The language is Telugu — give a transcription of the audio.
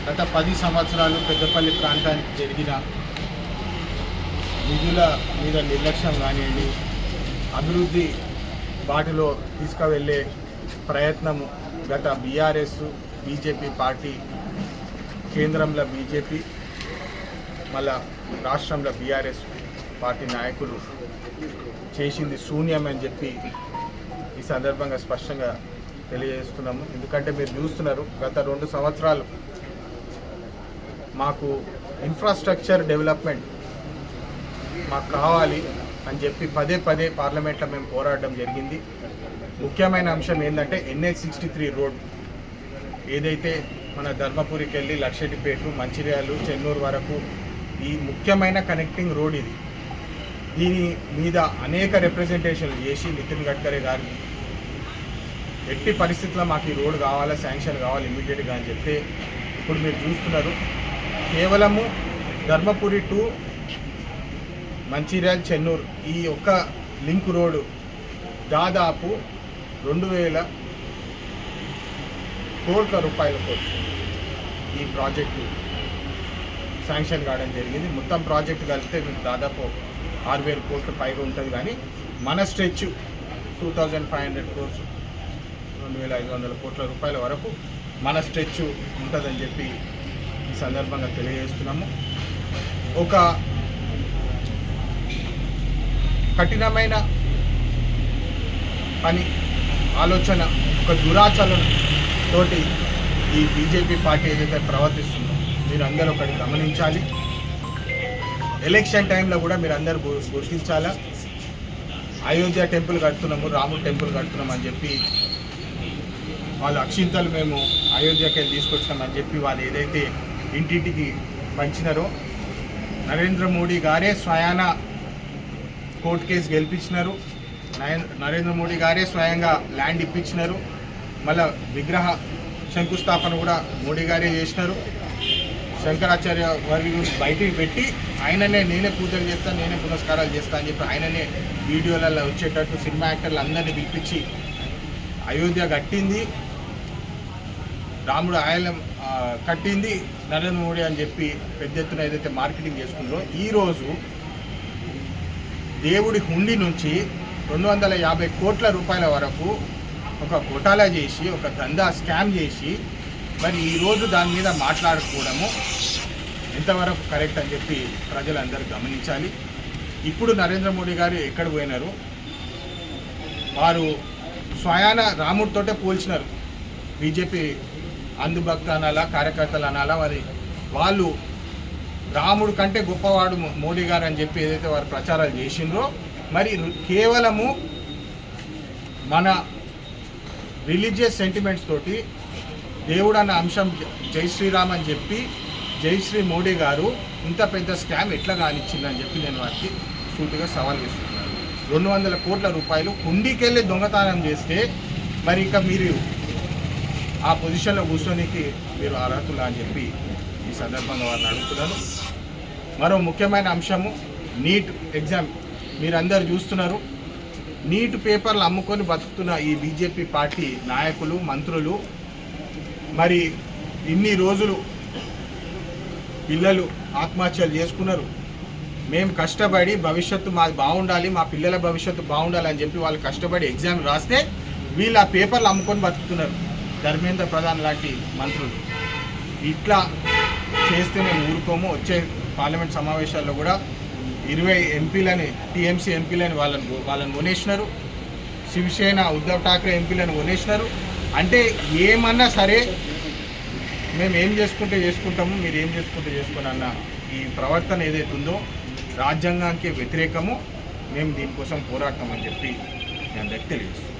గత 10 సంవత్సరాలు పెద్దపల్లి ప్రాంతానికి జరిగిన నిధుల మీద నిర్లక్ష్యం కానివ్వండి, అభివృద్ధి బాటలో తీసుకువెళ్ళే ప్రయత్నము గత బీఆర్ఎస్ బీజేపీ పార్టీ, కేంద్రంలో బీజేపీ మళ్ళా రాష్ట్రంలో బీఆర్ఎస్ పార్టీ నాయకులు చేసింది శూన్యమని చెప్పి ఈ సందర్భంగా స్పష్టంగా తెలియజేస్తున్నాము. ఎందుకంటే మీరు చూస్తున్నారు, గత 2 సంవత్సరాలు మాకు ఇన్ఫ్రాస్ట్రక్చర్ డెవలప్మెంట్ మాకు కావాలి అని చెప్పి పదే పదే పార్లమెంట్లో మేము పోరాడడం జరిగింది. ముఖ్యమైన అంశం ఏంటంటే NH63 రోడ్ ఏదైతే మన ధర్మపురికి వెళ్ళి లక్షటిపేట, మంచిర్యాల, చెన్నూరు వరకు ఈ ముఖ్యమైన కనెక్టింగ్ రోడ్ ఇది. దీని మీద అనేక రిప్రజెంటేషన్లు చేసి నితిన్ గడ్కరీ గారికి ఎట్టి పరిస్థితుల్లో మాకు ఈ రోడ్ కావాలా, శాంక్షన్ కావాలి ఇమ్మీడియట్గా అని చెప్తే ఇప్పుడు మీరు చూస్తున్నారు, కేవలము ధర్మపురి టు మంచిర్యాల, చెన్నూరు ఈ ఒక్క లింక్ రోడ్డు దాదాపు 2000 కోట్ల రూపాయలతో ఈ ప్రాజెక్టు శాంక్షన్ కావడం జరిగింది. మొత్తం ప్రాజెక్టు కలిపితే మీకు దాదాపు 6000 కోట్ల పైగా ఉంటుంది. కానీ మన స్ట్రెచ్ 2500 crores 2500 కోట్ల రూపాయల వరకు మన స్ట్రెచ్ ఉంటుందని చెప్పి ఈ సందర్భంగా తెలియజేస్తున్నాము. ఒక కఠినమైన పని ఆలోచన, ఒక దురాచరణ తోటి ఈ బీజేపీ పార్టీ ఏదైతే ప్రవర్తిస్తుందో మీరు అందరూ ఒకటి గమనించాలి. ఎలక్షన్ టైంలో కూడా మీరు అందరూ గుర్తించాలా. అయోధ్య టెంపుల్ కడుతున్నాము, రాముడు టెంపుల్ కడుతున్నాం అని చెప్పి వాళ్ళు అక్షింతలు మేము అయోధ్యకి వెళ్ళి తీసుకొచ్చినామని చెప్పి వాళ్ళు ఏదైతే ఇంటింటికి పంచినారో, నరేంద్ర మోడీ గారే స్వయాన కోర్టు కేసు గెలిపించినారు. నరేంద్ర మోడీ గారే స్వయంగా ల్యాండ్ ఇప్పించినారు. మళ్ళీ విగ్రహ శంకుస్థాపన కూడా మోడీ గారే చేసినారు. శంకరాచార్య వర్యులు బయటికి పెట్టి ఆయననే నేనే పూజలు చేస్తాను, నేనే పునస్కారాలు చేస్తాను అని చెప్పి ఆయననే వీడియోలలో వచ్చేటట్టు సినిమా యాక్టర్లు అందరినీ పిలిపించి అయోధ్య కట్టింది, రాముడు ఆలయం కట్టింది నరేంద్ర మోడీ అని చెప్పి పెద్ద ఎత్తున ఏదైతే మార్కెటింగ్ చేసుకుందో, ఈరోజు దేవుడి హుండీ నుంచి 250 కోట్ల రూపాయల వరకు ఒక ఘోటాలా చేసి, ఒక దందా స్కామ్ చేసి మరి ఈరోజు దాని మీద మాట్లాడుకోవడము ఎంతవరకు కరెక్ట్ అని చెప్పి ప్రజలందరూ గమనించాలి. ఇప్పుడు నరేంద్ర మోడీ గారు ఎక్కడ పోయినారు, వారు స్వయాన రాముడితోటే పోల్చినారు. బీజేపీ అందుభక్త అనాలా, కార్యకర్తలు అనాలా, వాళ్ళు రాముడు కంటే గొప్పవాడు మోడీ గారు అని చెప్పి ఏదైతే వారు ప్రచారాలు చేసిండ్రో, మరి కేవలము మన రిలీజియస్ సెంటిమెంట్స్ తోటి దేవుడు అన్న అంశం జై శ్రీరామ్ అని చెప్పి జై శ్రీ మోడీ గారు ఇంత పెద్ద స్కామ్ ఎట్లా కానిచ్చిందని చెప్పి నేను వారికి సూటిగా సవాల్ చేస్తున్నాను. 200 కోట్ల రూపాయలు హుండీకెళ్ళి దొంగతనం చేస్తే మరి ఇంకా మీరు ఆ పొజిషన్లో కూర్చోనికి మీరు అర్హతులా అని చెప్పి ఈ సందర్భంగా వారిని అడుగుతున్నాను. మరో ముఖ్యమైన అంశము నీట్ ఎగ్జామ్. మీరందరూ చూస్తున్నారు, నీట్ పేపర్లు అమ్ముకొని బతుకుతున్న ఈ బీజేపీ పార్టీ నాయకులు, మంత్రులు మరి ఇన్ని రోజులు పిల్లలు ఆత్మహత్యలు చేసుకున్నారు. మేము కష్టపడి భవిష్యత్తు మాది బాగుండాలి, మా పిల్లల భవిష్యత్తు బాగుండాలి అని చెప్పి వాళ్ళు కష్టపడి ఎగ్జామ్ రాస్తే వీళ్ళు ఆ పేపర్లు అమ్ముకొని బతుకుతున్నారు. ధర్మేంద్ర ప్రధాన్ లాంటి మంత్రులు ఇట్లా చేస్తే మేము ఊరుకోము. వచ్చే పార్లమెంట్ సమావేశాల్లో కూడా 20 ఎంపీలని, టీఎంసీ ఎంపీలని వాళ్ళని కొనేసినారు. శివసేన ఉద్ధవ్ ఠాక్రే ఎంపీలను కొనేసినారు. అంటే ఏమన్నా సరే మేము ఏం చేసుకుంటే చేసుకుంటాము, మీరు ఏం చేసుకుంటే చేసుకోండి అన్న ఈ ప్రవర్తన ఏదైతే ఉందో రాజ్యాంగానికి వ్యతిరేకము. మేము దీనికోసం పోరాడతామని చెప్పి నేను అందరికీ తెలియజేస్తున్నాను.